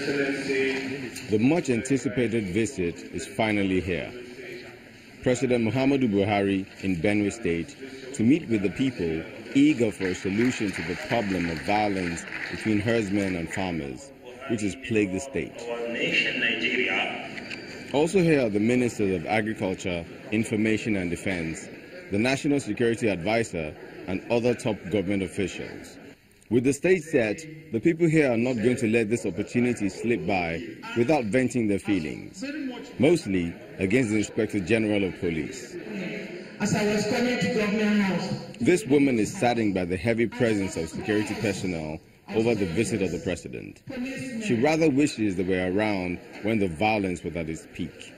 The much anticipated visit is finally here. President Muhammadu Buhari in Benue State to meet with the people eager for a solution to the problem of violence between herdsmen and farmers, which has plagued the state. Also here are the Ministers of Agriculture, Information and Defense, the National Security Advisor, and other top government officials. With the stage set, the people here are not going to let this opportunity slip by without venting their feelings, mostly against the Inspector General of Police. As I was coming to Government House, this woman is saddened by the heavy presence of security personnel over the visit of the president. She rather wishes they were around when the violence was at its peak.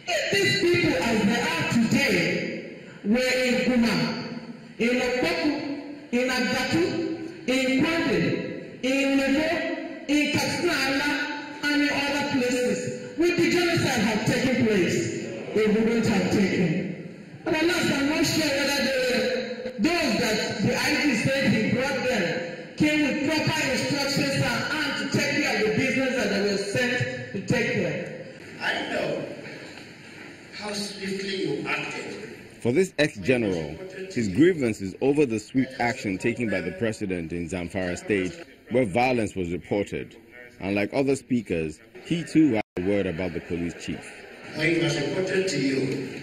If these people as they are today were in Kuma, in Okpoku, in Agatu, in Kwande, in Nebo, in Katsina, and in other places, with the genocide have taken place, they wouldn't have taken. But alas, I'm not sure whether those that the IG said he brought them came with proper instructions and to take care of the business that they were sent to take care. I know how swiftly you acted. For this ex-general, his grievance is over the swift action taken by the president in Zamfara State, where violence was reported. And like other speakers, he too had a word about the police chief. When it was reported to you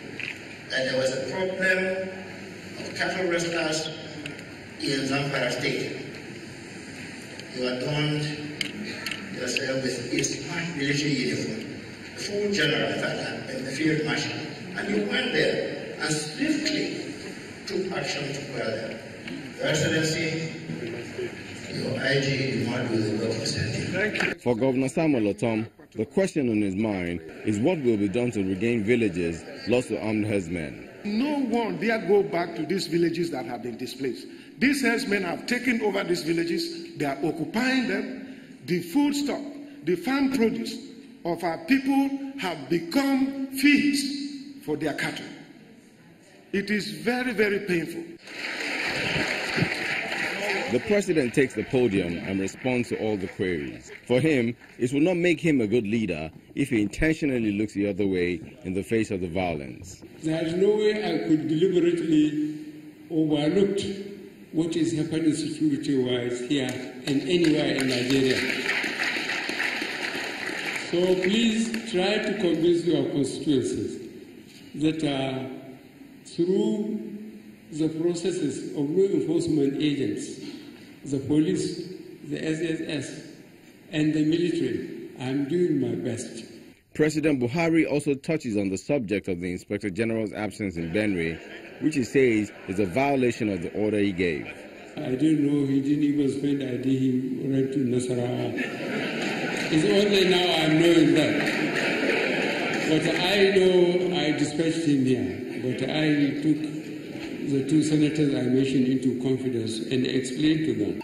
that there was a problem of cattle rustlers in Zamfara State, you adorned yourself with a smart military uniform, full general, and the field marshal, and you went there and swiftly took action to quell them. Your Excellency, your IG did not do the work of sending. For Governor Samuel Otom, the question on his mind is what will be done to regain villages lost to armed herdsmen. No one dare go back to these villages that have been displaced. These herdsmen have taken over these villages. They are occupying them. The food stock, the farm produce of our people have become feeds for their cattle. It is very, very painful. The president takes the podium and responds to all the queries. For him, it will not make him a good leader if he intentionally looks the other way in the face of the violence. There is no way I could deliberately overlook what is happening security-wise here and anywhere in Nigeria. So please try to convince your constituencies that through the processes of law enforcement agents, the police, the SSS, and the military, I'm doing my best. President Buhari also touches on the subject of the Inspector General's absence in Benue, which he says is a violation of the order he gave. I didn't know he didn't even spend a day he went to Nasarawa. It's only now I'm knowing that. But I know I dispatched him here. But I took the two senators I mentioned into confidence and explained to them.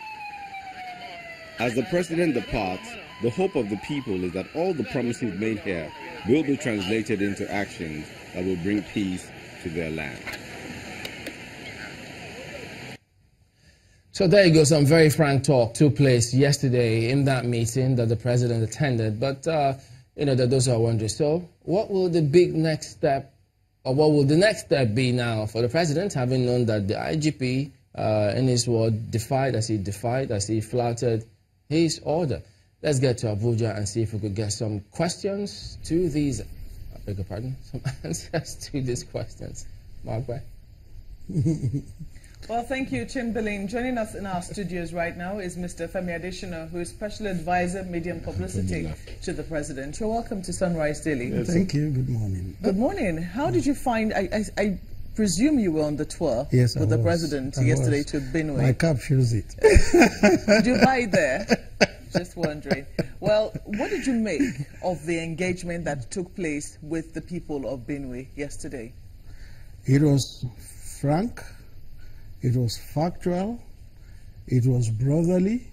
As the president departs, the hope of the people is that all the promises made here will be translated into actions that will bring peace to their land. So there you go. Some very frank talk took place yesterday in that meeting that the president attended. But, those are wondering, so what will the big next step, or what will the next step be now for the president, having known that the IGP, in his word, defied as he flouted his order? Let's get to Abuja and see if we could get some questions to these, some answers to these questions. Mark, bye. Well, thank you, Chamberlain. Joining us in our studios right now is Mr. Femi Adesina, who is Special Advisor, Media and Publicity to the President. You're welcome to Sunrise Daily. Yes. Thank you. Good morning. Good morning. How did you find, I presume you were on the tour with the President yesterday to Benue. My cap shows it. Did you buy there? Just wondering. Well, what did you make of the engagement that took place with the people of Benue yesterday? It was frank. It was factual, it was brotherly,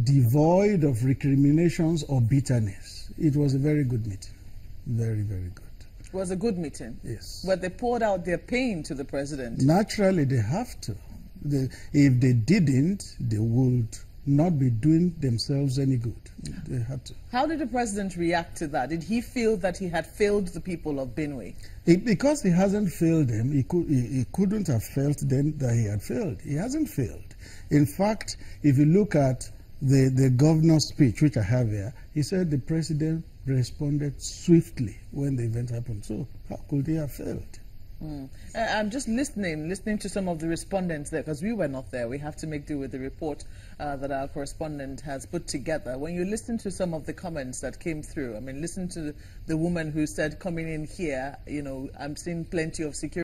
devoid of recriminations or bitterness. It was a very good meeting. Very, very good. It was a good meeting? Yes. But they poured out their pain to the president. Naturally, they have to. If they didn't, they would not be doing themselves any good. They had to. How did the president react to that? Did he feel that he had failed the people of Benue? Because he hasn't failed them, he couldn't have felt then that he had failed. He hasn't failed. In fact, if you look at the governor's speech, which I have here, he said the president responded swiftly when the event happened. So how could he have failed? I'm just listening to some of the respondents there, because we were not there. We have to make do with the report that our correspondent has put together. When you listen to some of the comments that came through, I mean, listen to the woman who said, coming in here, you know, I'm seeing plenty of security.